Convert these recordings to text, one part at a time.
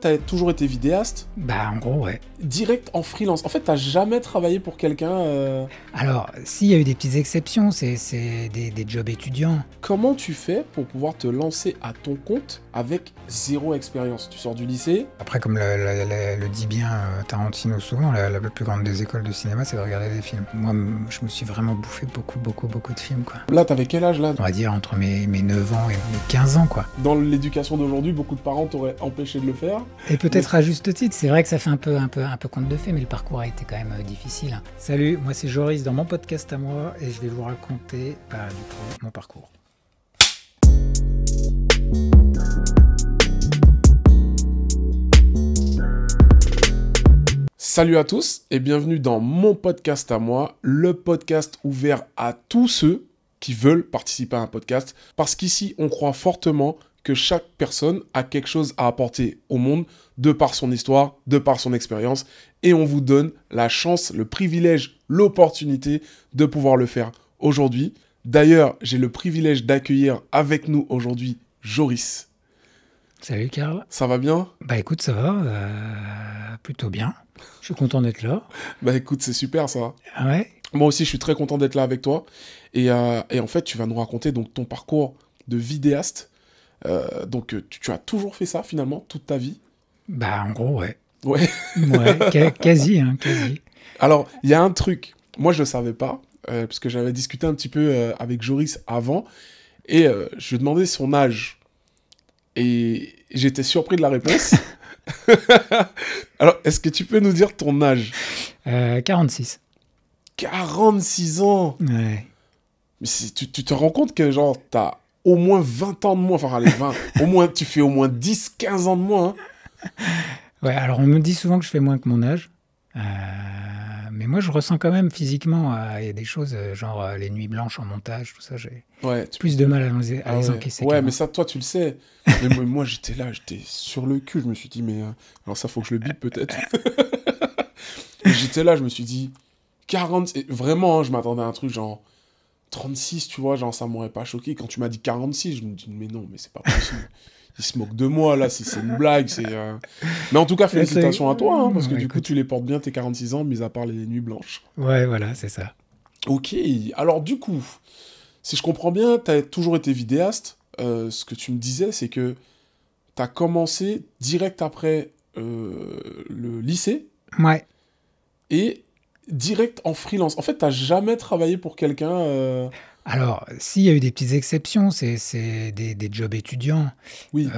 T'as toujours été vidéaste, Bah, en gros, ouais. direct en freelance. En fait, t'as jamais travaillé pour quelqu'un. Alors, s'il y a eu des petites exceptions, c'est des jobs étudiants. Comment tu fais pour pouvoir te lancer à ton compte avec zéro expérience? Tu sors du lycée? Après, comme le dit bien Tarantino souvent, la plus grande des écoles de cinéma, c'est de regarder des films. Moi, je me suis vraiment bouffé beaucoup de films, quoi. Là, t'avais quel âge, là? On va dire entre mes 9 ans et mes 15 ans, quoi. Dans l'éducation d'aujourd'hui, beaucoup de parents t'auraient empêché de le faire. Et peut-être à juste titre, c'est vrai que ça fait un peu conte de fées, mais le parcours a été quand même difficile. Salut, moi c'est Joris dans mon podcast à moi, et je vais vous raconter, du coup, mon parcours. Salut à tous et bienvenue dans mon podcast à moi, le podcast ouvert à tous ceux qui veulent participer à un podcast, parce qu'ici on croit fortement que chaque personne a quelque chose à apporter au monde de par son histoire, de par son expérience, et on vous donne la chance, le privilège, l'opportunité de pouvoir le faire aujourd'hui. D'ailleurs, j'ai le privilège d'accueillir avec nous aujourd'hui Joris. Salut Karl. Ça va bien? Bah écoute, ça va, plutôt bien. Je suis content d'être là. Bah écoute, c'est super ça. Ah ouais? Moi aussi, je suis très content d'être là avec toi. Et en fait, tu vas nous raconter donc ton parcours de vidéaste. Tu as toujours fait ça finalement, toute ta vie? Bah en gros, ouais. Ouais. Ouais, quasi. Alors, il y a un truc, moi je ne le savais pas, parce que j'avais discuté un petit peu avec Joris avant, et je lui ai demandé son âge. Et j'étais surpris de la réponse. Alors, est-ce que tu peux nous dire ton âge? 46. 46 ans! Ouais. Mais tu te rends compte que genre, t'as au moins 20 ans de moins, enfin allez, 20, au moins, tu fais au moins 10, 15 ans de moins, hein. Ouais, alors on me dit souvent que je fais moins que mon âge. Mais moi, je ressens quand même physiquement, il y a des choses, genre les nuits blanches en montage, tout ça, j'ai Ouais, plus de mal à les ouais. encaisser. Ouais, qu'avant. mais ça, toi, tu le sais. Mais moi, j'étais là, j'étais sur le cul. Je me suis dit, mais... alors ça, faut que je le bip, peut-être. J'étais là, je me suis dit... 40... et vraiment, hein, je m'attendais à un truc genre... 36, tu vois, genre, ça m'aurait pas choqué. Quand tu m'as dit 46, je me dis, mais non, mais c'est pas possible. Il se moque de moi, là, si c'est une blague, c'est... Mais en tout cas, félicitations à toi, hein, parce que Ouais, du coup, écoute. tu les portes bien, tes 46 ans, mis à part les nuits blanches. Ouais, voilà, c'est ça. Ok, alors du coup, si je comprends bien, tu as toujours été vidéaste. Ce que tu me disais, c'est que tu as commencé direct après le lycée Ouais. et direct en freelance. En fait, tu jamais travaillé pour quelqu'un. Alors, s'il y a eu des petites exceptions, c'est des jobs étudiants. Oui,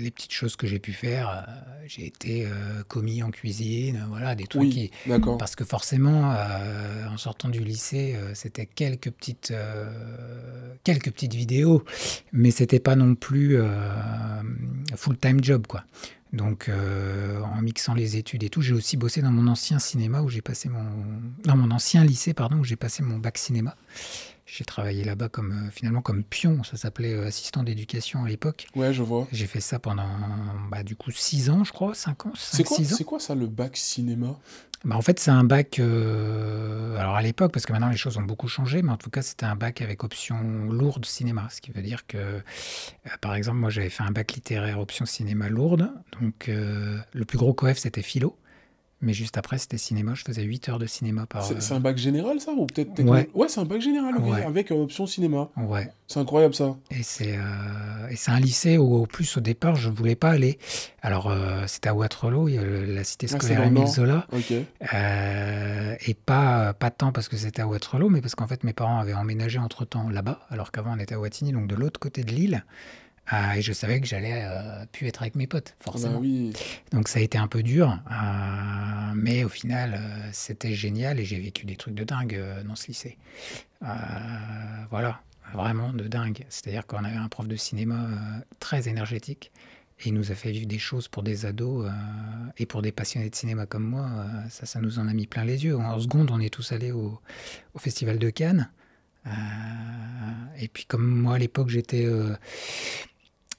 Les petites choses que j'ai pu faire, j'ai été commis en cuisine, voilà, des trucs oui, d'accord. parce que forcément, en sortant du lycée, c'était quelques petites vidéos, mais c'était pas non plus full-time job, quoi. Donc, en mixant les études et tout, j'ai aussi bossé dans mon ancien cinéma où j'ai passé dans mon ancien lycée, pardon, où j'ai passé mon bac cinéma. J'ai travaillé là-bas finalement comme pion, ça s'appelait assistant d'éducation à l'époque. Ouais, je vois. J'ai fait ça pendant, du coup, 6 ans, je crois, 5 ans, C'est 5, quoi, 6 ans. c'est quoi ça, le bac cinéma? En fait, c'est un bac, alors à l'époque, parce que maintenant les choses ont beaucoup changé, mais en tout cas, c'était un bac avec option lourde cinéma, ce qui veut dire que, par exemple, moi, j'avais fait un bac littéraire option cinéma lourde, donc le plus gros coef, c'était philo, mais juste après, c'était cinéma, je faisais 8 heures de cinéma par... C'est un bac général, ça? Ou peut-être Ouais. techno... Ouais, c'est un bac général, ok, Ouais. avec option cinéma. Ouais. C'est incroyable, ça. Et c'est un lycée où, au plus, au départ, je ne voulais pas aller. Alors, c'était à Waterloo, il y a la cité Ah, c'est scolaire dans le Émile Nord. Zola. Ok. Et pas tant parce que c'était à Waterloo, mais parce qu'en fait, mes parents avaient emménagé entre-temps là-bas, alors qu'avant, on était à Wattignies, donc de l'autre côté de l'île. Et je savais que j'allais plus être avec mes potes, Ah forcément. bah oui. Donc, ça a été un peu dur. Mais au final, c'était génial et j'ai vécu des trucs de dingue dans ce lycée. Voilà. Vraiment de dingue. C'est-à-dire qu'on avait un prof de cinéma très énergétique et il nous a fait vivre des choses pour des ados et pour des passionnés de cinéma comme moi. Ça nous en a mis plein les yeux. En seconde, on est tous allés au Festival de Cannes. Et puis comme moi à l'époque,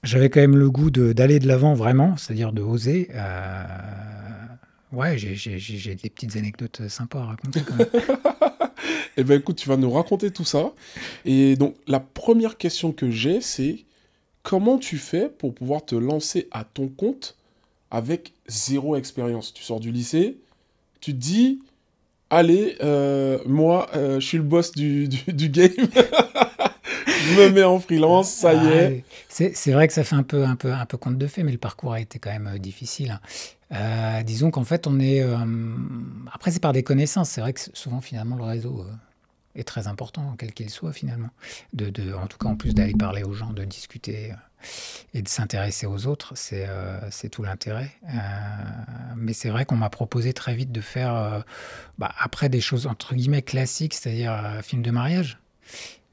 j'avais quand même le goût d'aller de l'avant vraiment, c'est-à-dire de oser. Ouais, j'ai des petites anecdotes sympas à raconter quand même. Eh ben écoute, tu vas nous raconter tout ça. Et donc, la première question que j'ai, c'est comment tu fais pour pouvoir te lancer à ton compte avec zéro expérience. Tu sors du lycée, tu te dis, allez, moi, je suis le boss du game. Je me mets en freelance, ça y est. C'est vrai que ça fait un peu conte de fées, mais le parcours a été quand même difficile, hein. Disons qu'en fait, on est. Après, c'est par des connaissances. C'est vrai que souvent, finalement, le réseau est très important, quel qu'il soit, finalement. En tout cas, en plus d'aller parler aux gens, de discuter et de s'intéresser aux autres, c'est tout l'intérêt. Mais c'est vrai qu'on m'a proposé très vite de faire, après, des choses entre guillemets classiques, c'est-à-dire film de mariage.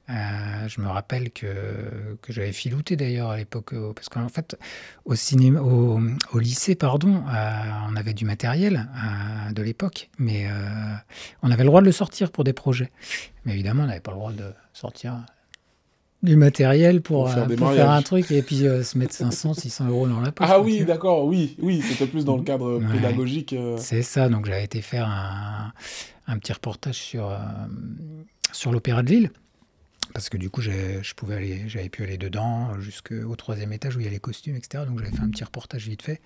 Je me rappelle que j'avais filouté d'ailleurs à l'époque, parce qu'en fait, au lycée, pardon, on avait du matériel de l'époque, mais on avait le droit de le sortir pour des projets. Mais évidemment, on n'avait pas le droit de sortir du matériel pour faire un truc et puis se mettre 500, 600 euros dans la poche. Ah oui, d'accord, oui, c'était plus dans le cadre pédagogique. C'est ça, donc j'avais été faire un petit reportage sur l'Opéra de Lille. Parce que du coup, j'avais pu aller dedans jusqu'au 3e étage où il y a les costumes, etc. Donc j'avais fait un petit reportage vite fait.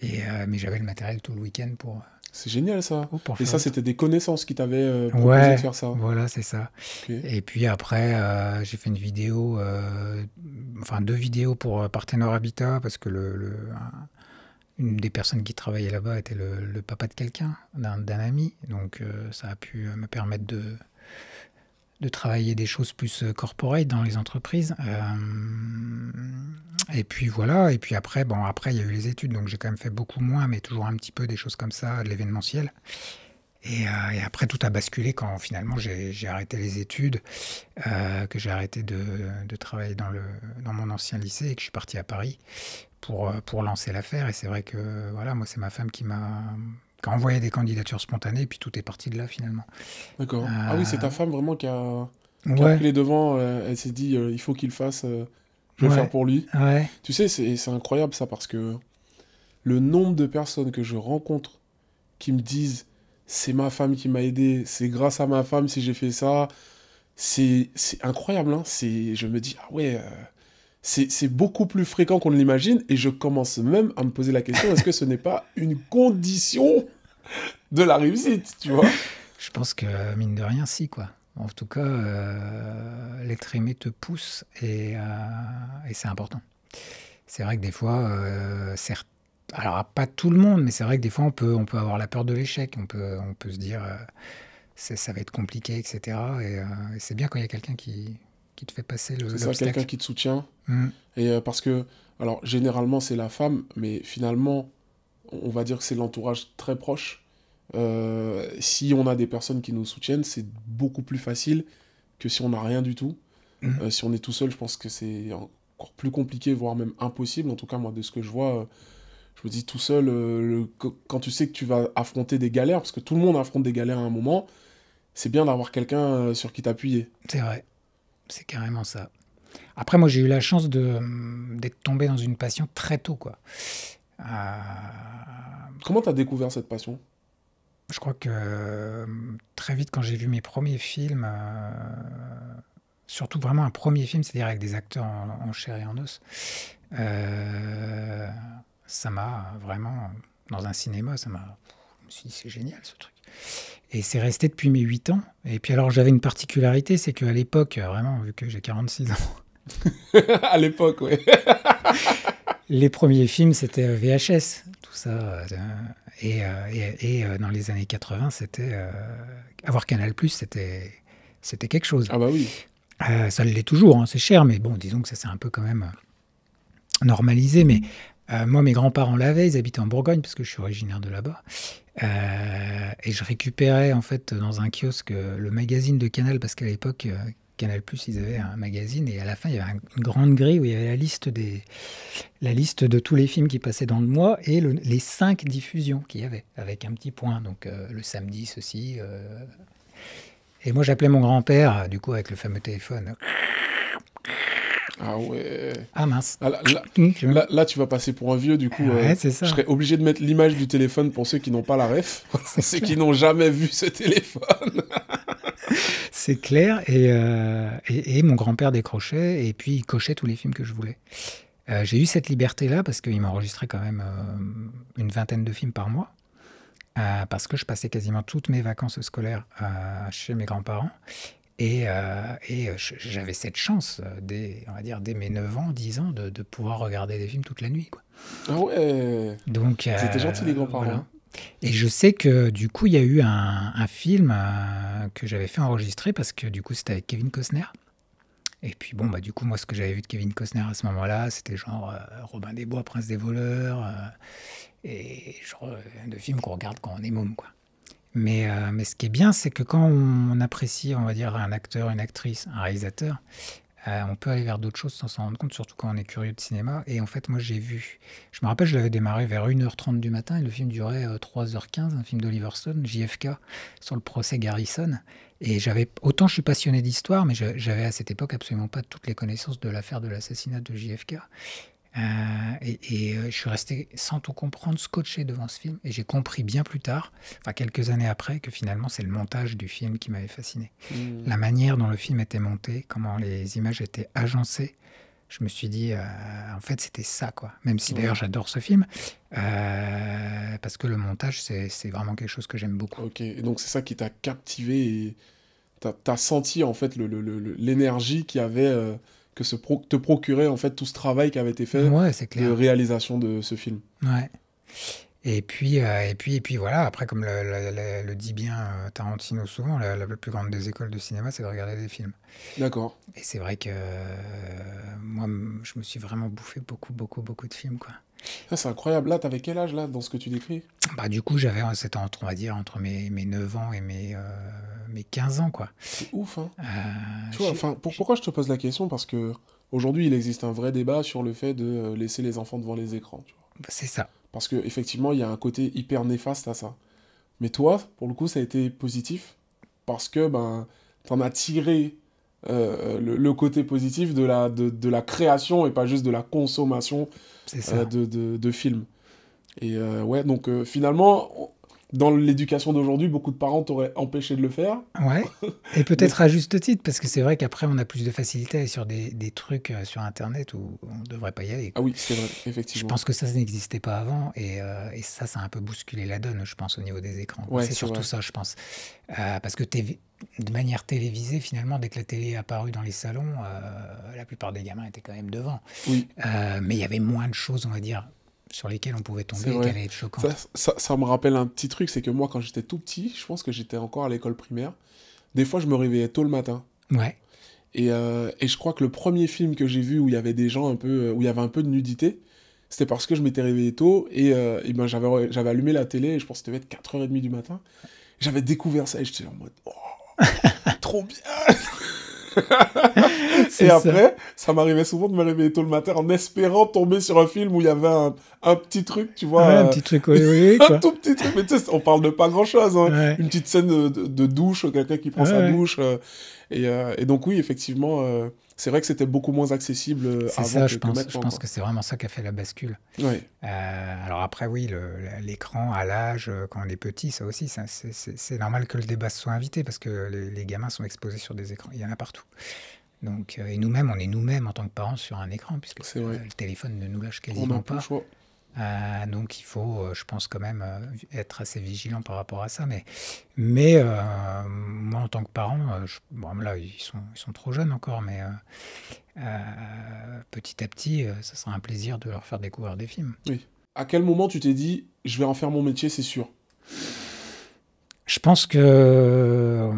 Mais j'avais le matériel tout le week-end pour. C'est génial ça. Et ça, ça. C'était des connaissances qui t'avaient proposé de faire ça. Voilà, c'est ça. Okay. Et puis après, j'ai fait une vidéo, 2 vidéos pour Partenaire Habitat, parce que une des personnes qui travaillait là-bas était le papa de quelqu'un, d'un ami. Donc ça a pu me permettre de travailler des choses plus corporate dans les entreprises. Et puis voilà, et puis après, il y a eu les études, donc j'ai quand même fait beaucoup moins, mais toujours un petit peu des choses comme ça, de l'événementiel. Et après, tout a basculé quand finalement j'ai arrêté les études, que j'ai arrêté de travailler dans mon ancien lycée et que je suis parti à Paris pour lancer l'affaire. Et c'est vrai que voilà, moi, c'est ma femme qui a envoyé des candidatures spontanées, et puis tout est parti de là finalement. D'accord. Ah oui, c'est ta femme vraiment qui a pris les devants. Elle s'est dit, il faut qu'il fasse, je vais le faire pour lui. Ouais. Tu sais, c'est incroyable ça, parce que le nombre de personnes que je rencontre qui me disent, c'est ma femme qui m'a aidé, c'est grâce à ma femme si j'ai fait ça, c'est incroyable. Hein. Je me dis, ah ouais, c'est beaucoup plus fréquent qu'on ne l'imagine, et je commence même à me poser la question, est-ce que ce n'est pas une condition de la réussite, tu vois? Je pense que, mine de rien, si, quoi. En tout cas, l'être aimé te pousse, et c'est important. C'est vrai que des fois, alors pas tout le monde, mais c'est vrai que des fois, on peut avoir la peur de l'échec. On peut se dire, ça va être compliqué, etc. Et c'est bien quand il y a quelqu'un qui te fait passer l'obstacle. C'est ça, quelqu'un qui te soutient. Et parce que, alors, généralement, c'est la femme, mais finalement, on va dire que c'est l'entourage très proche. Si on a des personnes qui nous soutiennent, c'est beaucoup plus facile que si on n'a rien du tout. Si on est tout seul, je pense que c'est encore plus compliqué, voire même impossible. En tout cas, moi, de ce que je vois, je me dis tout seul, quand tu sais que tu vas affronter des galères, parce que tout le monde affronte des galères à un moment, c'est bien d'avoir quelqu'un sur qui t'appuyer. C'est vrai, c'est carrément ça. Après, moi, j'ai eu la chance d'être tombé dans une passion très tôt, quoi. Comment t'as découvert cette passion ? Je crois que très vite, quand j'ai vu mes premiers films, surtout vraiment un premier film, c'est-à-dire avec des acteurs en chair et en os, ça m'a vraiment, dans un cinéma, je me suis dit, c'est génial ce truc. Et c'est resté depuis mes 8 ans. Et puis alors, j'avais une particularité, c'est qu'à l'époque, vraiment, vu que j'ai 46 ans... À l'époque, oui. Les premiers films, c'était VHS, tout ça. Et dans les années 80, avoir Canal+, c'était quelque chose. Ah bah oui. Ça l'est toujours, hein, c'est cher, mais bon, disons que ça s'est un peu quand même normalisé. Mais moi, mes grands-parents l'avaient, ils habitaient en Bourgogne, parce que je suis originaire de là-bas. Et je récupérais, en fait, dans un kiosque, le magazine de Canal, parce qu'à l'époque... Canal+, ils avaient un magazine, et à la fin, il y avait une grande grille où il y avait la liste de tous les films qui passaient dans le mois et les 5 diffusions qu'il y avait, avec un petit point. Donc, le samedi, ceci. Et moi, j'appelais mon grand-père, du coup, avec le fameux téléphone. Ah ouais. Ah mince. Là, tu vas passer pour un vieux, du coup. Ouais, c'est ça. Je serais obligé de mettre l'image du téléphone pour ceux qui n'ont pas la ref. Ceux qui n'ont jamais vu ce téléphone. C'est clair, et mon grand-père décrochait, et puis il cochait tous les films que je voulais. J'ai eu cette liberté-là, parce qu'il m'enregistrait quand même vingtaine de films par mois, parce que je passais quasiment toutes mes vacances scolaires chez mes grands-parents. J'avais cette chance, on va dire, dès mes 9 ans, 10 ans, de pouvoir regarder des films toute la nuit, quoi. Ah ouais, Donc, ils étaient gentils les grands-parents. voilà. Hein. Et je sais que du coup, il y a eu un film que j'avais fait enregistrer parce que du coup, c'était avec Kevin Costner. Et puis bon, bah du coup, moi, ce que j'avais vu de Kevin Costner à ce moment-là, c'était genre Robin des Bois, Prince des voleurs, et genre de films qu'on regarde quand on est môme, quoi. Mais ce qui est bien, c'est que quand on apprécie, on va dire, un acteur, une actrice, un réalisateur, on peut aller vers d'autres choses sans s'en rendre compte, surtout quand on est curieux de cinéma. Et en fait, moi, je me rappelle, je l'avais démarré vers 1h30 du matin et le film durait 3h15, un film d'Oliver Stone, JFK, sur le procès Garrison. Et autant je suis passionné d'histoire, mais j'avais à cette époque absolument pas toutes les connaissances de l'affaire de l'assassinat de JFK. Je suis resté sans tout comprendre, scotché devant ce film. Et j'ai compris bien plus tard, enfin quelques années après, que finalement c'est le montage du film qui m'avait fasciné. La manière dont le film était monté, comment les images étaient agencées. Je me suis dit, en fait c'était ça, quoi. Même si d'ailleurs j'adore ce film, parce que le montage c'est vraiment quelque chose que j'aime beaucoup. Ok, et donc c'est ça qui t'a captivé et t'as senti en fait l'énergie qu'il y avait, te procurait en fait tout ce travail qui avait été fait Ouais, c'est de clair. réalisation de ce film. Ouais. Et puis voilà, après, comme le dit bien Tarantino souvent, la plus grande des écoles de cinéma, c'est de regarder des films. D'accord. Et c'est vrai que moi, je me suis vraiment bouffé beaucoup, beaucoup, beaucoup de films, quoi. Ah, c'est incroyable. Là, t'avais quel âge là dans ce que tu décris? Bah, du coup, c'était on va dire, entre mes 9 ans et mes 15 ans, quoi. C'est ouf, hein. Euh, Tu vois, j'ai- enfin, pourquoi je te pose la question? Parce que aujourd'hui, il existe un vrai débat sur le fait de laisser les enfants devant les écrans, tu vois. c'est ça. Parce que effectivement, il y a un côté hyper néfaste à ça. Mais toi, pour le coup, ça a été positif parce que ben, t'en as tiré le côté positif de la création et pas juste de la consommation C'est ça. de films. Et ouais, donc finalement, dans l'éducation d'aujourd'hui, beaucoup de parents t'auraient empêché de le faire. Ouais, et Mais peut-être à juste titre, parce que c'est vrai qu'après, on a plus de facilité à aller sur des trucs sur Internet où on ne devrait pas y aller, ah quoi. oui, c'est vrai, Je effectivement. pense que ça n'existait pas avant, et ça a un peu bousculé la donne, je pense, au niveau des écrans, quoi. Ouais, C'est c'est surtout vrai. ça, je pense. Parce que de manière télévisée, finalement, dès que la télé est apparue dans les salons, la plupart des gamins étaient quand même devant. Oui, Mais il y avait moins de choses, on va dire, sur lesquelles on pouvait c'est tomber et qui vrai. allaient être Ça, choquantes. ça me rappelle un petit truc, c'est que moi, quand j'étais tout petit, je pense que j'étais encore à l'école primaire, des fois, je me réveillais tôt le matin. Ouais, Et je crois que le premier film que j'ai vu où il y avait des gens un peu, où il y avait un peu de nudité, c'était parce que je m'étais réveillé tôt et ben j'avais allumé la télé et je pense que ça devait être 4h30 du matin. J'avais découvert ça et j'étais en mode, oh, trop bien! Et c'est ça. après, ça m'arrivait souvent de me réveiller tôt le matin en espérant tomber sur un film où il y avait un petit truc, tu vois, Ouais, un petit truc olé olé, un quoi. tout petit truc, mais tu sais, on parle de pas grand-chose, hein. Ouais, Une petite scène de douche, quelqu'un qui ouais, prend sa ouais. douche. Et donc oui, effectivement, c'est vrai que c'était beaucoup moins accessible C'est avant ça, je que pense. Je maintenant, pense quoi. que c'est vraiment ça qui a fait la bascule. Ouais, Alors après, oui, l'écran à l'âge, quand on est petit, ça aussi, c'est normal que le débat se soit invité parce que les gamins sont exposés sur des écrans. Il y en a partout. Donc, et nous-mêmes, on est nous-mêmes en tant que parents sur un écran puisque c'est vrai. le téléphone ne nous lâche On n'a quasiment plus le pas. choix. Donc il faut, je pense quand même être assez vigilant par rapport à ça. Mais moi, en tant que parent, bon, là, ils sont trop jeunes encore, mais petit à petit, ça sera un plaisir de leur faire découvrir des films. Oui. À quel moment tu t'es dit, je vais en faire mon métier, c'est sûr? Je pense que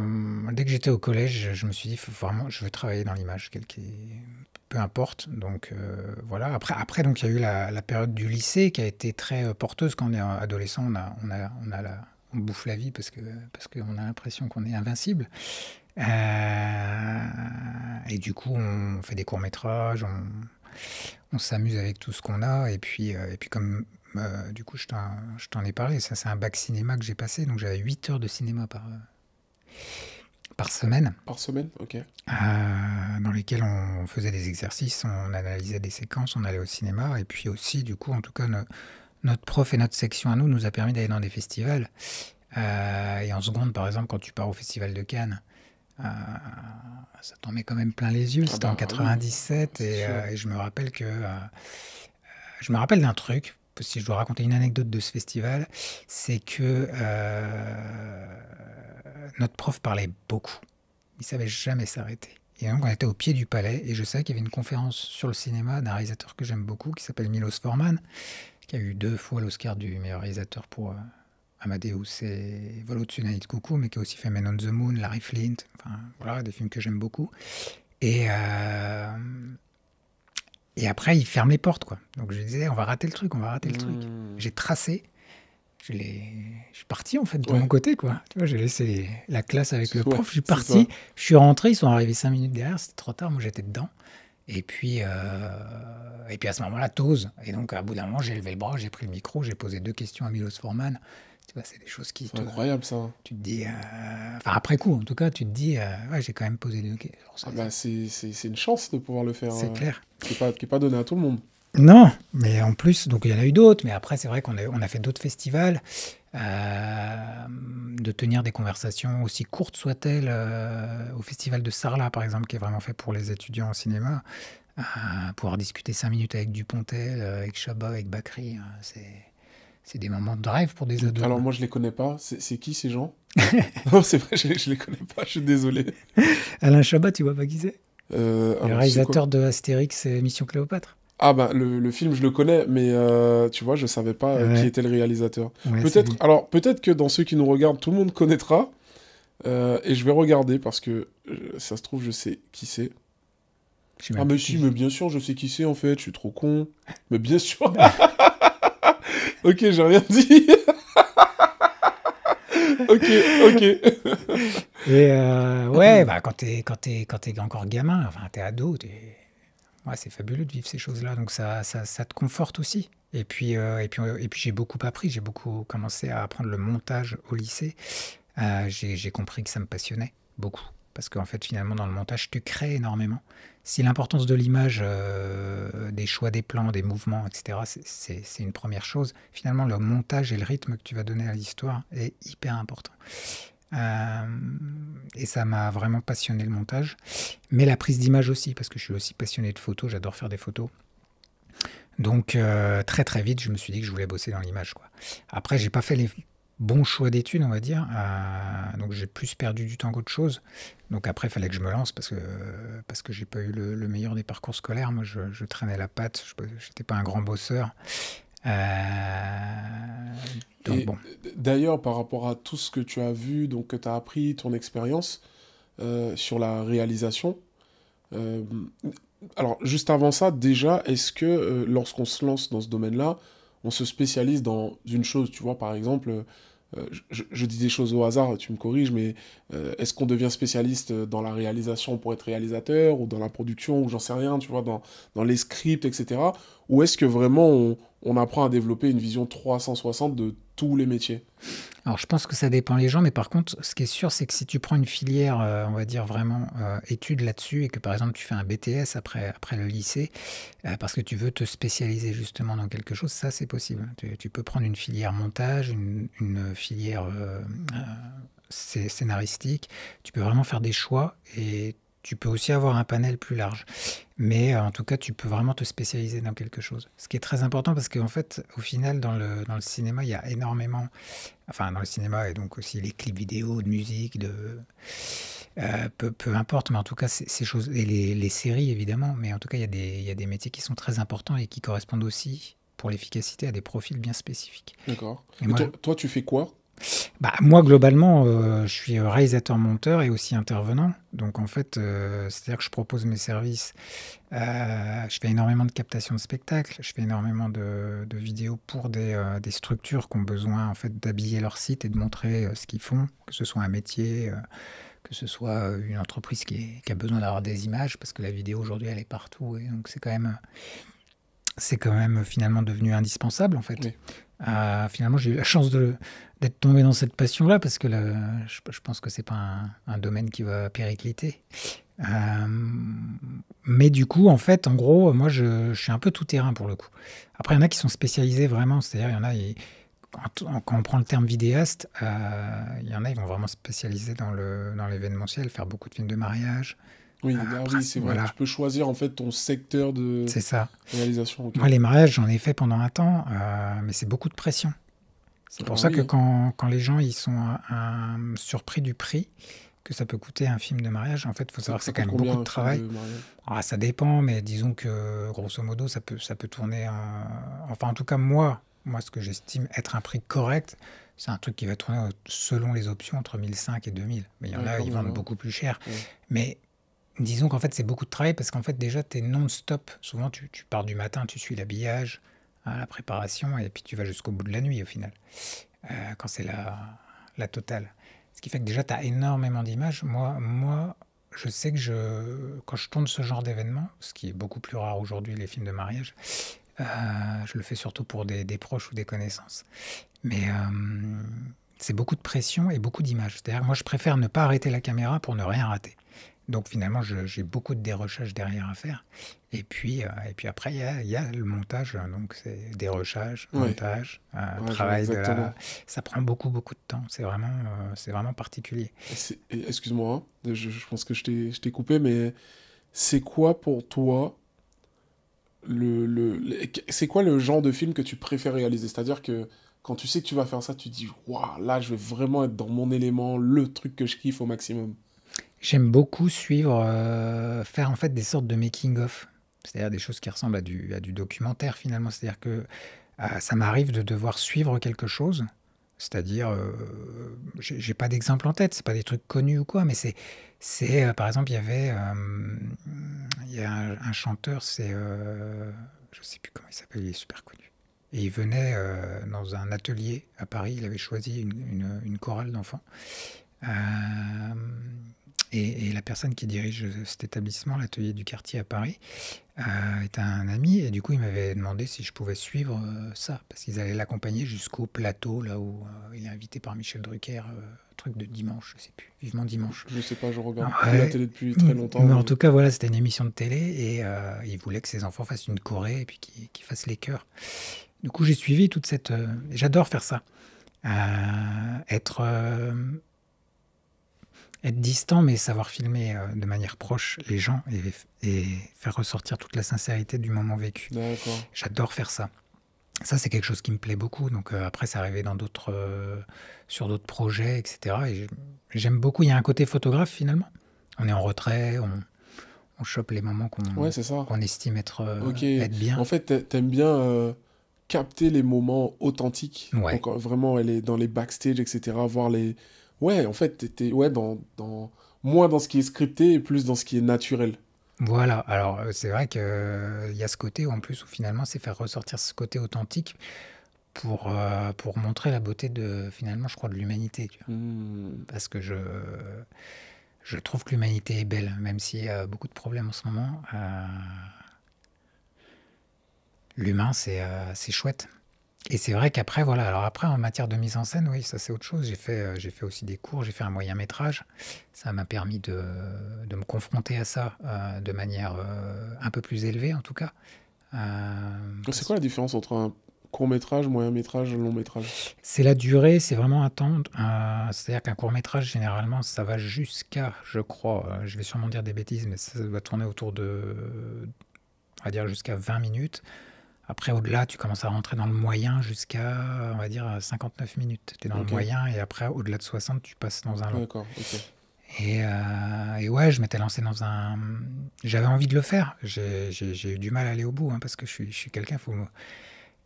dès que j'étais au collège, je me suis dit, faut vraiment, je veux travailler dans l'image, peu importe. Donc voilà. Donc il y a eu la période du lycée qui a été très porteuse. Quand on est adolescent, on bouffe la vie parce qu'on a l'impression qu'on est invincible. Et du coup, on fait des courts-métrages, on s'amuse avec tout ce qu'on a. Et puis comme du coup, je t'en ai parlé, ça c'est un bac cinéma que j'ai passé, donc j'avais 8 heures de cinéma par semaine, Par semaine? Ok. dans lesquelles on faisait des exercices, on analysait des séquences, on allait au cinéma. Et puis aussi, du coup, en tout cas, notre prof et notre section à nous a permis d'aller dans des festivals. Et en seconde, par exemple, quand tu pars au Festival de Cannes, euh, ça t'en met quand même plein les yeux. Ah C'était en bah oui, 97 c'est sûr. et je me rappelle d'un truc. si je dois raconter une anecdote de ce festival, c'est que notre prof parlait beaucoup. Il savait jamais s'arrêter. Et donc, on était au pied du palais et je savais qu'il y avait une conférence sur le cinéma d'un réalisateur que j'aime beaucoup qui s'appelle Milos Forman, qui a eu 2 fois l'Oscar du meilleur réalisateur pour Amadeus et Vol au-dessus d'un nid de coucou, mais qui a aussi fait Men on the Moon, Larry Flint, enfin voilà, des films que j'aime beaucoup. Et après, il ferme les portes, quoi. Donc je disais, on va rater le truc, on va rater le truc. J'ai tracé, je suis parti en fait de mon côté, quoi. Tu vois, j'ai laissé la classe avec le prof, je suis parti, je suis rentré, ils sont arrivés 5 minutes derrière, c'était trop tard, moi j'étais dedans. Et puis à ce moment-là, t'oses. Et donc, à bout d'un moment, j'ai levé le bras, j'ai pris le micro, j'ai posé 2 questions à Milos Forman. Tu vois, c'est des choses qui... C'est incroyable, ça. Tu te dis... Enfin, après coup, en tout cas, tu te dis... ouais, j'ai quand même posé 2 questions. C'est une chance de pouvoir le faire. C'est clair. Qui n'est pas donné à tout le monde. Non, mais en plus, donc il y en a eu d'autres. Mais après, c'est vrai qu'on a fait d'autres festivals. De tenir des conversations, aussi courtes soient-elles, au festival de Sarlat, par exemple, qui est vraiment fait pour les étudiants en cinéma. Pouvoir discuter 5 minutes avec Dupontel, avec Chabat, avec Bakri, c'est des moments de rêve pour des ados. Alors moi je les connais pas, c'est qui ces gens? Non c'est vrai, je les connais pas, je suis désolé. Alain Chabat, tu vois pas qui c'est? Le réalisateur de Astérix et Mission Cléopâtre. Ah bah le film je le connais, mais tu vois je savais pas qui était le réalisateur. Ouais, peut-être que dans ceux qui nous regardent tout le monde connaîtra, et je vais regarder parce que ça se trouve je sais qui c'est. Ah mais si, mais bien sûr je sais qui c'est en fait, je suis trop con. Mais bien sûr. Ok, j'ai rien dit. Ok. Et ouais, bah quand t'es encore gamin, enfin t'es ado, ouais, c'est fabuleux de vivre ces choses-là, donc ça te conforte aussi. Et puis j'ai beaucoup appris, j'ai beaucoup commencé à apprendre le montage au lycée. J'ai compris que ça me passionnait beaucoup. Parce qu'en fait, finalement, dans le montage, tu crées énormément. Si l'importance de l'image, des choix des plans, des mouvements, etc., c'est une première chose, finalement, le montage et le rythme que tu vas donner à l'histoire est hyper important. Et ça m'a vraiment passionné le montage. Mais la prise d'image aussi, parce que je suis aussi passionné de photos, j'adore faire des photos. Donc, très très vite, je me suis dit que je voulais bosser dans l'image, quoi. Après, j'ai pas fait les bons choix d'études, on va dire. Donc j'ai plus perdu du temps qu'autre chose. Donc après, il fallait que je me lance parce que j'ai pas eu le meilleur des parcours scolaires. Moi, je traînais la patte. J'étais pas un grand bosseur. Donc, bon. D'ailleurs, par rapport à tout ce que tu as vu, donc que tu as appris, ton expérience sur la réalisation, alors juste avant ça, déjà, est-ce que lorsqu'on se lance dans ce domaine-là, on se spécialise dans une chose, tu vois, par exemple, je dis des choses au hasard, tu me corriges, mais est-ce qu'on devient spécialiste dans la réalisation pour être réalisateur, ou dans la production, ou j'en sais rien, tu vois, dans les scripts, etc. Ou est-ce que vraiment on apprend à développer une vision 360 de tous les métiers? Alors, je pense que ça dépend les gens, mais par contre, ce qui est sûr, c'est que si tu prends une filière, on va dire vraiment études là-dessus, et que par exemple tu fais un BTS après le lycée, parce que tu veux te spécialiser justement dans quelque chose, ça c'est possible. Tu peux prendre une filière montage, une filière scénaristique, tu peux vraiment faire des choix, et tu peux aussi avoir un panel plus large. Mais en tout cas, tu peux vraiment te spécialiser dans quelque chose. Ce qui est très important parce qu'en fait, au final, dans le cinéma, il y a énormément... Enfin, dans le cinéma et donc aussi les clips vidéo, de musique, peu importe, mais en tout cas, ces choses... Et les séries, évidemment, mais en tout cas, il y a des métiers qui sont très importants et qui correspondent aussi, pour l'efficacité, à des profils bien spécifiques. D'accord. Et toi, tu fais quoi? Bah, moi, globalement, je suis réalisateur-monteur et aussi intervenant. Donc, en fait, c'est-à-dire que je propose mes services. Je fais énormément de captation de spectacles. Je fais énormément de vidéos pour des structures qui ont besoin en fait, d'habiller leur site et de montrer ce qu'ils font, que ce soit un métier, que ce soit une entreprise qui a besoin d'avoir des images, parce que la vidéo, aujourd'hui, elle est partout. Et donc, c'est quand même finalement devenu indispensable, en fait. Oui. Finalement, j'ai eu la chance d'être tombé dans cette passion-là, parce que je pense que c'est pas un domaine qui va péricliter. Mais du coup, en fait, en gros, moi, je suis un peu tout terrain pour le coup. Après, il y en a qui sont spécialisés vraiment, c'est-à-dire, il y en a, quand on prend le terme vidéaste, il y en a, ils vont vraiment spécialiser dans l'événementiel, faire beaucoup de films de mariage, Oui, ah oui, c'est vrai. Voilà, Tu peux choisir en fait ton secteur de c'est ça. réalisation. Ok. Moi, les mariages, j'en ai fait pendant un temps, mais c'est beaucoup de pression. C'est pour Ah ça que oui. quand les gens ils sont surpris du prix que ça peut coûter un film de mariage, en fait, il faut savoir que Ça c'est quand coûte même combien beaucoup de un film travail. de mariage? Ah, ça dépend, mais disons que grosso modo, ça peut tourner. Enfin, en tout cas, moi, ce que j'estime être un prix correct, c'est un truc qui va tourner selon les options entre 1005 et 2000. Mais il y en Ouais, a, quand ils même, vendent hein. beaucoup plus cher. Ouais. Mais disons qu'en fait, c'est beaucoup de travail parce qu'en fait, déjà, tu es non-stop. Souvent, tu pars du matin, tu suis l'habillage, hein, la préparation, et puis tu vas jusqu'au bout de la nuit au final, quand c'est la totale. Ce qui fait que déjà, tu as énormément d'images. Moi, je sais que quand je tourne ce genre d'événement, ce qui est beaucoup plus rare aujourd'hui, les films de mariage, euh, je le fais surtout pour des proches ou des connaissances. Mais c'est beaucoup de pression et beaucoup d'images. C'est-à-dire que moi, je préfère ne pas arrêter la caméra pour ne rien rater. Donc finalement, j'ai beaucoup de dérochages derrière à faire. Et puis après, il y a le montage. Donc c'est dérochage, Ouais, montage, ouais, je vois travail de exactement. la... Ça prend beaucoup, beaucoup de temps. C'est vraiment particulier. Excuse-moi, hein, je pense que je t'ai coupé, mais c'est quoi pour toi c'est quoi le genre de film que tu préfères réaliser? C'est-à-dire que quand tu sais que tu vas faire ça, tu te dis, waouh, là, je vais vraiment être dans mon élément, le truc que je kiffe au maximum. J'aime beaucoup suivre, faire en fait des sortes de making-of. C'est-à-dire des choses qui ressemblent à du documentaire finalement. C'est-à-dire que ça m'arrive de devoir suivre quelque chose. C'est-à-dire, j'ai pas d'exemple en tête, c'est pas des trucs connus ou quoi, mais par exemple, il y a un chanteur, je sais plus comment il s'appelle, il est super connu. Et il venait dans un atelier à Paris, il avait choisi une chorale d'enfants. Euh, et la personne qui dirige cet établissement, l'atelier du quartier à Paris, est un ami. Et du coup, il m'avait demandé si je pouvais suivre ça. Parce qu'ils allaient l'accompagner jusqu'au plateau, là où il est invité par Michel Drucker. Truc de dimanche, je sais plus. Vivement dimanche. Je sais pas, je regarde plus la Ouais. télé depuis très longtemps, Mais en mais... tout cas, voilà, c'était une émission de télé. Et il voulait que ses enfants fassent une choré et puis qu'ils fassent les chœurs. Du coup, j'ai suivi toute cette... j'adore faire ça. Être... être distant, mais savoir filmer de manière proche les gens et faire ressortir toute la sincérité du moment vécu. D'accord. J'adore faire ça. Ça, c'est quelque chose qui me plaît beaucoup. Donc après, c'est arrivé sur d'autres projets, etc. Et j'aime beaucoup. Il y a un côté photographe finalement. On est en retrait, on chope les moments Ouais, c'est ça. qu'on estime Ok. être bien. En fait, t'aimes bien capter les moments authentiques. Ouais, Donc, vraiment, elle est dans les backstage, etc. Voir les... Ouais, en fait, ouais, moins dans ce qui est scripté et plus dans ce qui est naturel. voilà. Alors c'est vrai qu'il y a ce côté en plus où finalement, c'est faire ressortir ce côté authentique pour montrer la beauté finalement, je crois, de l'humanité. Tu vois. Hmm. Parce que je trouve que l'humanité est belle, même s'il y a beaucoup de problèmes en ce moment. L'humain, c'est chouette. Et c'est vrai qu'après, voilà. Alors après, en matière de mise en scène, oui, ça c'est autre chose. J'ai fait aussi des cours, j'ai fait un moyen métrage. Ça m'a permis de me confronter à ça de manière un peu plus élevée, en tout cas. C'est quoi la différence entre un court-métrage, moyen-métrage, long-métrage? C'est la durée, c'est vraiment un temps. C'est-à-dire qu'un court métrage, généralement, ça va jusqu'à, je crois, je vais sûrement dire des bêtises, mais ça va tourner on va dire, jusqu'à 20 minutes. Après, au-delà, tu commences à rentrer dans le moyen jusqu'à, on va dire, 59 minutes. Tu es dans le Ok, moyen et après, au-delà de 60, tu passes dans un long. d'accord, ok. Et ouais, je m'étais lancé dans un... J'avais envie de le faire. J'ai eu du mal à aller au bout, hein, parce que je suis quelqu'un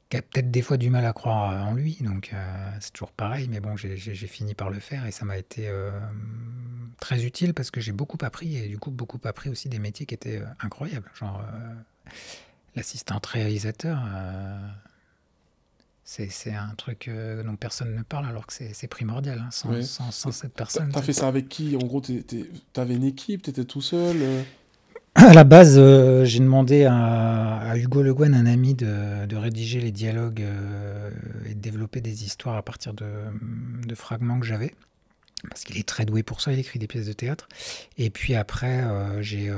qui a peut-être des fois du mal à croire en lui, donc c'est toujours pareil, mais bon, j'ai fini par le faire et ça m'a été très utile parce que j'ai beaucoup appris et du coup beaucoup appris aussi des métiers qui étaient incroyables, genre l'assistante réalisateur, c'est un truc dont personne ne parle alors que c'est primordial, hein. Ouais. Sans cette personne, T'as fait ça avec qui? En gros, t'avais une équipe, t'étais tout seul? À la base, j'ai demandé à Hugo Le Guen, un ami, de rédiger les dialogues et de développer des histoires à partir de fragments que j'avais. Parce qu'il est très doué pour ça, il écrit des pièces de théâtre. Et puis après, j'ai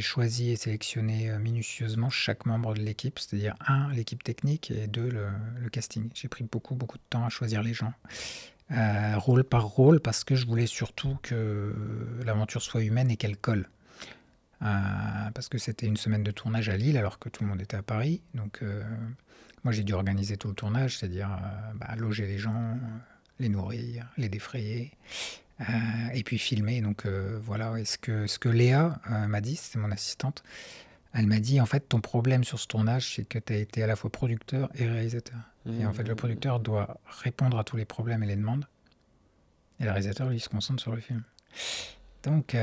choisi et sélectionné minutieusement chaque membre de l'équipe, c'est-à-dire un, l'équipe technique et deux, le casting. J'ai pris beaucoup, beaucoup de temps à choisir les gens, rôle par rôle, parce que je voulais surtout que l'aventure soit humaine et qu'elle colle. parce que c'était une semaine de tournage à Lille alors que tout le monde était à Paris. Donc, moi, j'ai dû organiser tout le tournage, c'est-à-dire loger les gens, les nourrir, les défrayer, et puis filmer. Donc, voilà. Et ce que Léa m'a dit, c'était mon assistante, elle m'a dit, en fait, ton problème sur ce tournage, c'est que tu as été à la fois producteur et réalisateur. Et en fait, le producteur doit répondre à tous les problèmes et les demandes. Et le réalisateur, lui, se concentre sur le film. Donc,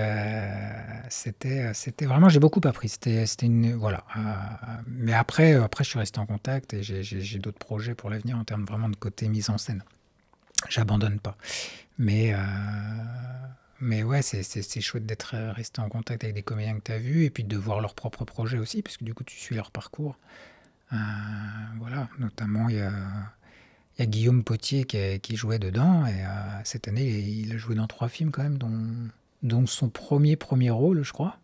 c'était vraiment, j'ai beaucoup appris. C'était une, voilà. Mais après, je suis resté en contact et j'ai d'autres projets pour l'avenir en termes vraiment de côté mise en scène. J'abandonne pas. Mais, ouais, c'est chouette d'être resté en contact avec des comédiens que tu as vus et puis de voir leurs propres projets aussi, parce que du coup, tu suis leur parcours. Voilà, notamment, il y a Guillaume Potier qui jouait dedans, et cette année, il a joué dans 3 films quand même, dont son premier rôle, je crois,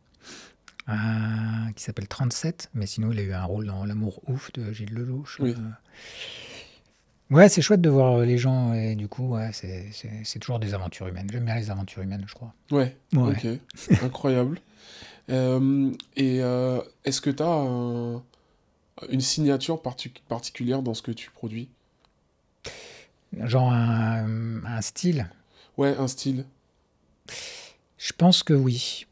qui s'appelle 37, mais sinon, il a eu un rôle dans L'amour ouf de Gilles Lelouch. Oui. Ouais, c'est chouette de voir les gens, et du coup, ouais, c'est toujours des aventures humaines. J'aime bien les aventures humaines, je crois. Ouais, Ouais. ok. Incroyable. Est-ce que tu as une signature particulière dans ce que tu produis? Genre un style. Ouais, un style. Je pense que oui.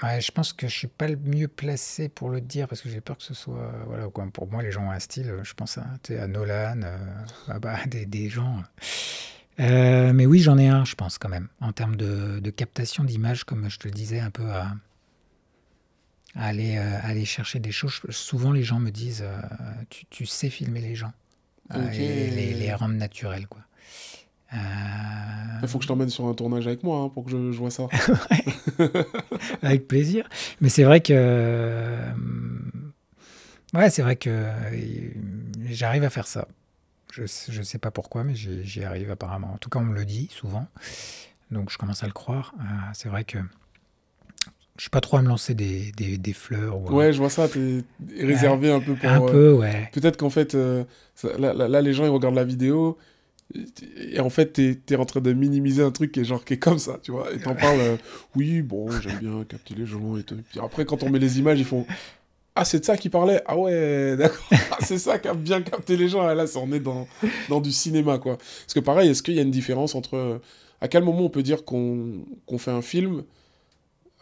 Ouais, je pense que je suis pas le mieux placé pour le dire parce que j'ai peur que ce soit. Voilà, quoi. Pour moi, les gens ont un style. Je pense à Nolan, des gens. Mais oui, j'en ai un, je pense, quand même. En termes de captation d'images, comme je te le disais, un peu à aller chercher des choses. Souvent, les gens me disent tu sais filmer les gens Ok. et les rendre naturels, quoi. Il faut que je t'emmène sur un tournage avec moi pour que je vois ça. Avec plaisir. Mais c'est vrai que ouais, c'est vrai que j'arrive à faire ça. Je sais pas pourquoi, mais j'y arrive apparemment. En tout cas, on me le dit souvent, donc je commence à le croire. C'est vrai que je suis pas trop à me lancer des fleurs ou Ouais, je vois ça, t'es réservé un peu pour... un peu, ouais. Peut-être qu'en fait, là, les gens, ils regardent la vidéo, et en fait, t'es en train de minimiser un truc qui est comme ça, tu vois. Et t'en parles, oui, bon, j'aime bien capter les gens et tout. Puis après, quand on met les images, ils font... Ah, c'est de ça qu'il parlait? Ah ouais, d'accord. Ah, c'est ça qui a bien capté les gens. Ah, là, on est dans du cinéma, quoi. Parce que pareil, est-ce qu'il y a une différence entre... à quel moment on peut dire qu'on fait un film,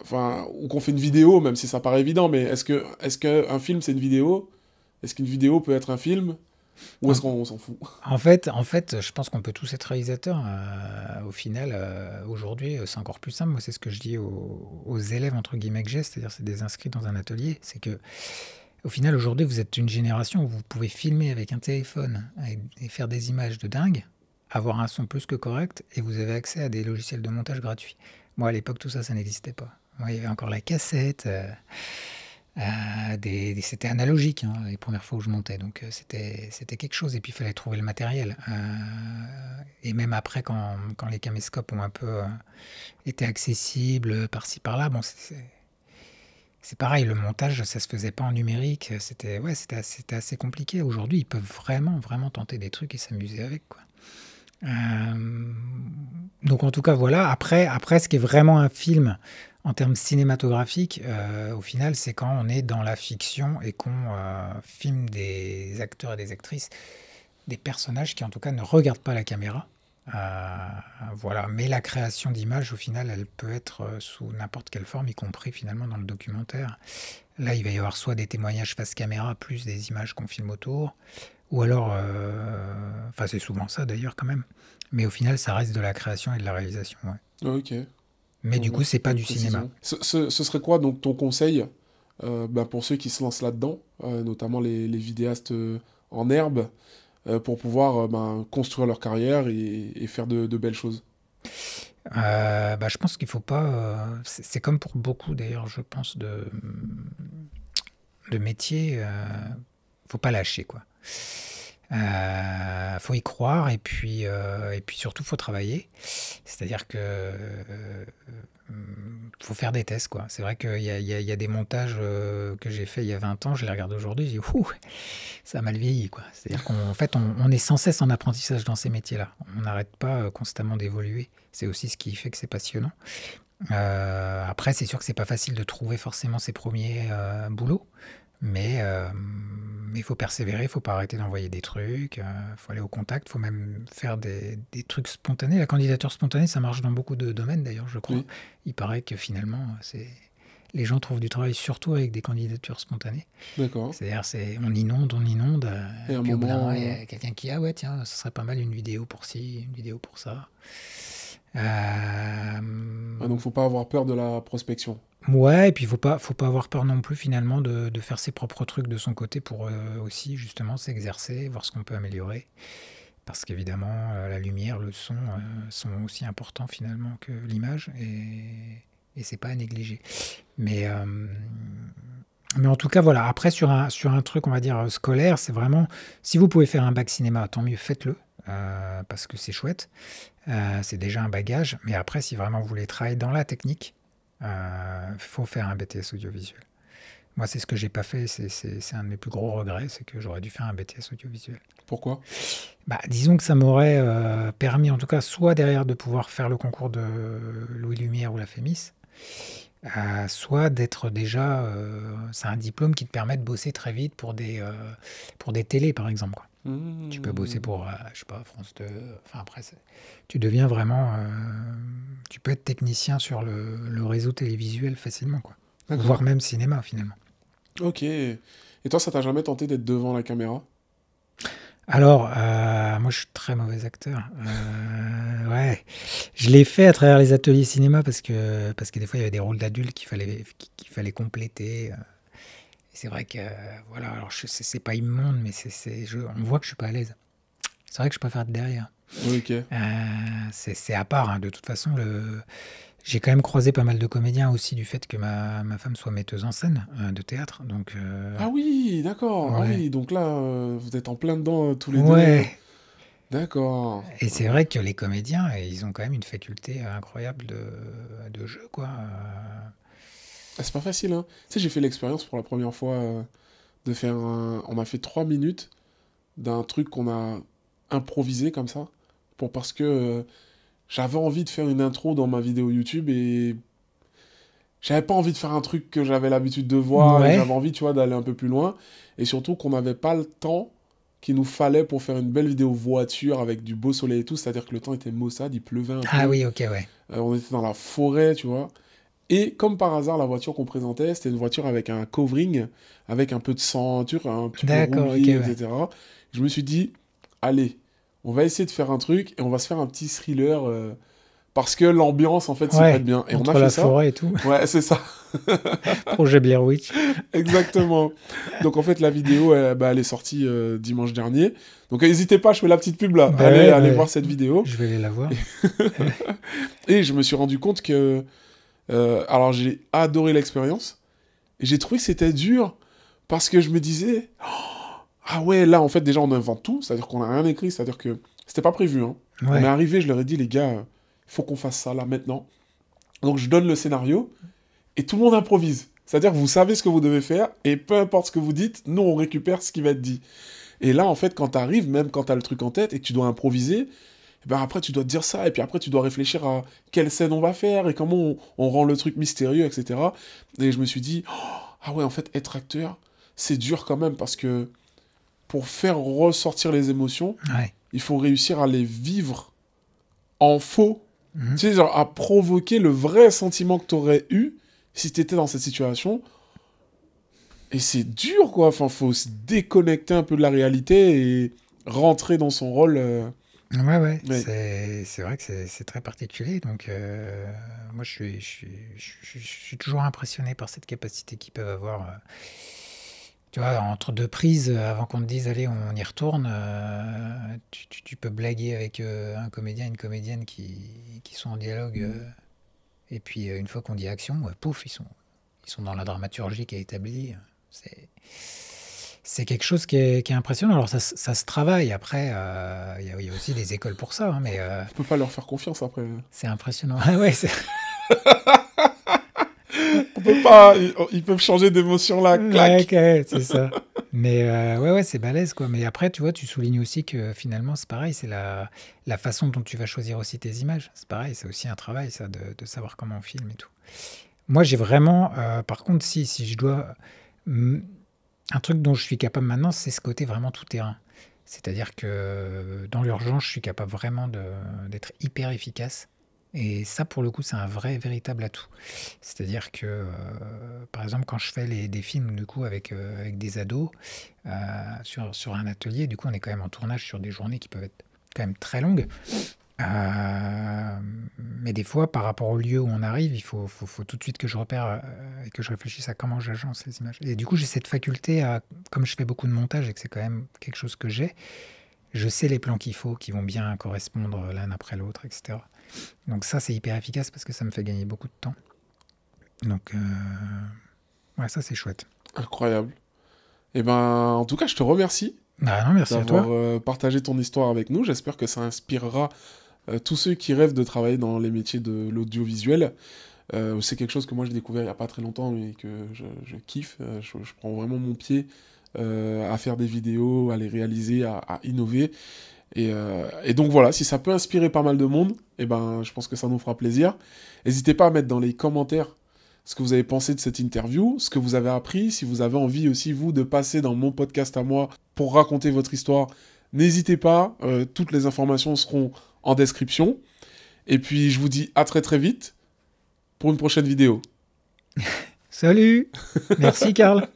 enfin, ou qu'on fait une vidéo, même si ça paraît évident, mais est-ce que un film, c'est une vidéo? Est-ce qu'une vidéo peut être un film? Ou est-ce qu'on s'en fout? En fait, je pense qu'on peut tous être réalisateurs. Au final, aujourd'hui, c'est encore plus simple. Moi, c'est ce que je dis aux élèves, entre guillemets, que j'ai, c'est-à-dire c'est des inscrits dans un atelier. C'est que, au final, aujourd'hui, vous êtes une génération où vous pouvez filmer avec un téléphone et faire des images de dingue, avoir un son plus que correct, et vous avez accès à des logiciels de montage gratuits. Moi, à l'époque, tout ça, ça n'existait pas. Moi, il y avait encore la cassette. C'était analogique, hein, les premières fois où je montais, donc c'était quelque chose, et puis il fallait trouver le matériel. Et même après, quand les caméscopes ont un peu été accessibles par-ci par-là, bon, c'est pareil, le montage, ça se faisait pas en numérique, c'était assez compliqué. Aujourd'hui, ils peuvent vraiment, vraiment tenter des trucs et s'amuser avec, quoi. Donc en tout cas, voilà. Après, ce qui est vraiment un film en termes cinématographiques, au final, c'est quand on est dans la fiction et qu'on filme des acteurs et des actrices, des personnages qui en tout cas ne regardent pas la caméra. Voilà. Mais la création d'images, au final, elle peut être sous n'importe quelle forme, y compris finalement dans le documentaire. Là, il va y avoir soit des témoignages face caméra, plus des images qu'on filme autour, ou alors, enfin c'est souvent ça d'ailleurs quand même, mais au final ça reste de la création et de la réalisation, ouais. Ok. Mais Bon, du coup merci c'est pour pas les du cinéma. précisions. Ce serait quoi donc ton conseil pour ceux qui se lancent là-dedans, notamment les vidéastes en herbe, pour pouvoir construire leur carrière et faire de belles choses? Je pense qu'il faut pas, c'est comme pour beaucoup d'ailleurs, je pense, de métiers, faut pas lâcher, quoi. Faut y croire, et puis surtout faut travailler. C'est-à-dire que faut faire des tests, quoi. C'est vrai qu'il y a des montages que j'ai fait il y a 20 ans, je les regarde aujourd'hui, je dis ouh, ça a mal vieilli, quoi. C'est-à-dire qu'en fait on est sans cesse en apprentissage dans ces métiers-là. On n'arrête pas constamment d'évoluer. C'est aussi ce qui fait que c'est passionnant. Après, c'est sûr que c'est pas facile de trouver forcément ses premiers boulots, mais il faut persévérer, il faut pas arrêter d'envoyer des trucs, faut aller au contact, faut même faire des trucs spontanés. La candidature spontanée, ça marche dans beaucoup de domaines d'ailleurs, je crois. Oui, Il paraît que finalement, les gens trouvent du travail surtout avec des candidatures spontanées. d'accord. C'est-à-dire, on inonde, Et à un puis au bout d'un moment, il y moment... a quelqu'un qui, ah ouais, tiens, ce serait pas mal une vidéo pour ci, une vidéo pour ça. Euh, Ah, donc, faut pas avoir peur de la prospection. Ouais, et puis faut pas avoir peur non plus finalement de faire ses propres trucs de son côté pour aussi justement s'exercer, voir ce qu'on peut améliorer. Parce qu'évidemment, la lumière, le son sont aussi importants finalement que l'image et c'est pas à négliger. Mais, euh, mais en tout cas, voilà. Après, sur un truc, on va dire scolaire, c'est vraiment si vous pouvez faire un bac cinéma, tant mieux, faites-le. Parce que c'est chouette. C'est déjà un bagage. Mais après, si vraiment vous voulez travailler dans la technique, faut faire un BTS audiovisuel. Moi, c'est ce que j'ai pas fait. C'est un de mes plus gros regrets, c'est que j'aurais dû faire un BTS audiovisuel. Pourquoi? Bah, disons que ça m'aurait permis, en tout cas, soit derrière de pouvoir faire le concours de Louis Lumière ou la Fémis, soit d'être déjà. C'est un diplôme qui te permet de bosser très vite pour des télés, par exemple, quoi. Tu peux bosser Hmm, pour, je sais pas, France 2. Enfin, après, tu deviens vraiment. Tu peux être technicien sur le réseau télévisuel facilement, quoi. d'accord. Voire même cinéma, finalement. Ok. Et toi, ça t'a jamais tenté d'être devant la caméra? Alors, moi, je suis très mauvais acteur. Ouais, je l'ai fait à travers les ateliers cinéma parce que des fois, il y avait des rôles d'adultes qu'il fallait compléter. Et c'est vrai que, voilà, alors c'est pas immonde, mais on voit que je suis pas à l'aise. C'est vrai que je préfère être derrière. Ok. C'est à part, hein. De toute façon, j'ai quand même croisé pas mal de comédiens aussi du fait que ma femme soit metteuse en scène de théâtre. Donc, Ah oui, d'accord. Ah ouais. oui, donc là, vous êtes en plein dedans tous les deux. Ouais. D'accord. Et c'est vrai que les comédiens, ils ont quand même une faculté incroyable de jeu, quoi. Ah, c'est pas facile, hein. Tu sais, j'ai fait l'expérience pour la première fois de faire un... On m'a fait 3 minutes d'un truc qu'on a improvisé comme ça. Parce que j'avais envie de faire une intro dans ma vidéo YouTube et j'avais pas envie de faire un truc que j'avais l'habitude de voir et Ouais. j'avais envie, tu vois, d'aller un peu plus loin. Et surtout qu'on n'avait pas le temps qu'il nous fallait pour faire une belle vidéo voiture avec du beau soleil et tout. C'est-à-dire que le temps était maussade, il pleuvait un Ah peu. oui, ok, ouais. On était dans la forêt, tu vois. Et comme par hasard, la voiture qu'on présentait, c'était une voiture avec un covering, avec un peu de ceinture, un petit peu D'accord, ok, rouillé, ouais. etc. Je me suis dit, allez, on va essayer de faire un truc et on va se faire un petit thriller parce que l'ambiance, en fait, s'y prête Ouais, bien. Et on a entre fait la ça. forêt et tout. Ouais, c'est ça. Projet Blair Witch. Exactement. Donc en fait, la vidéo, elle est sortie dimanche dernier. Donc n'hésitez pas, je fais la petite pub là. Ben Allez, ouais, allez ben, voir cette vidéo. je vais aller la voir. Et je me suis rendu compte que... alors j'ai adoré l'expérience. Et j'ai trouvé que c'était dur parce que je me disais... Ah ouais, là en fait déjà on invente tout. C'est-à-dire qu'on n'a rien écrit. C'est-à-dire que c'était pas prévu, hein. On est Ouais. arrivé, je leur ai dit les gars, il faut qu'on fasse ça là maintenant. Donc je donne le scénario. Et tout le monde improvise. C'est-à-dire que vous savez ce que vous devez faire, et peu importe ce que vous dites, nous, on récupère ce qui va être dit. Et là, en fait, quand tu arrives, même quand tu as le truc en tête, et que tu dois improviser, eh ben après, tu dois te dire ça, et puis après, tu dois réfléchir à quelle scène on va faire, et comment on rend le truc mystérieux, etc. Et je me suis dit, oh, ah ouais, en fait, être acteur, c'est dur quand même, parce que pour faire ressortir les émotions, Ouais. il faut réussir à les vivre en faux. Mhm. Tu sais, genre, à provoquer le vrai sentiment que tu aurais eu si tu étais dans cette situation. Et c'est dur, quoi. Enfin, faut se déconnecter un peu de la réalité et rentrer dans son rôle. Ouais, ouais. Ouais. C'est vrai que c'est très particulier. Donc, moi, je suis toujours impressionné par cette capacité qu'ils peuvent avoir. Tu vois, entre deux prises, avant qu'on te dise, allez, on y retourne, tu peux blaguer avec un comédien, une comédienne qui sont en dialogue. Et puis, une fois qu'on dit action, pouf, ils sont dans la dramaturgie qui est établie. C'est, c'est quelque chose qui est impressionnant. Alors, ça se travaille. Après, il y a aussi des écoles pour ça, hein, mais On peut pas leur faire confiance après. c'est impressionnant. Ah ouais, On peut pas. Ils peuvent changer d'émotion là. ouais, Clac. ok, c'est ça. Mais ouais, c'est balèze, quoi. Mais après, tu vois, tu soulignes aussi que finalement, c'est pareil, c'est la façon dont tu vas choisir aussi tes images. C'est pareil, c'est aussi un travail, ça, de savoir comment on filme et tout. Moi, j'ai vraiment, par contre, si je dois, mm, un truc dont je suis capable maintenant, c'est ce côté vraiment tout terrain. C'est-à-dire que dans l'urgence, je suis capable vraiment d'être hyper efficace. Et ça, pour le coup, c'est un vrai, véritable atout. C'est-à-dire que, par exemple, quand je fais des films du coup, avec des ados sur un atelier, du coup, on est quand même en tournage sur des journées qui peuvent être quand même très longues. Mais des fois, par rapport au lieu où on arrive, il faut tout de suite que je repère et que je réfléchisse à comment j'agence les images. Et du coup, j'ai cette faculté à, comme je fais beaucoup de montage et que c'est quand même quelque chose que j'ai, je sais les plans qu'il faut, qui vont bien correspondre l'un après l'autre, etc. Donc ça, c'est hyper efficace parce que ça me fait gagner beaucoup de temps. Donc, ouais, ça, c'est chouette. Incroyable. Et ben, en tout cas, je te remercie Ah non, merci à d'avoir toi. partagé ton histoire avec nous. J'espère que ça inspirera tous ceux qui rêvent de travailler dans les métiers de l'audiovisuel. C'est quelque chose que moi j'ai découvert il n'y a pas très longtemps et que je kiffe. Je prends vraiment mon pied à faire des vidéos, à les réaliser, à innover. Et donc voilà, si ça peut inspirer pas mal de monde, eh ben, je pense que ça nous fera plaisir. N'hésitez pas à mettre dans les commentaires ce que vous avez pensé de cette interview, ce que vous avez appris. Si vous avez envie aussi, vous, de passer dans mon podcast à moi pour raconter votre histoire, n'hésitez pas. Toutes les informations seront en description. Et puis, je vous dis à très très vite pour une prochaine vidéo. Salut! Merci, Karl.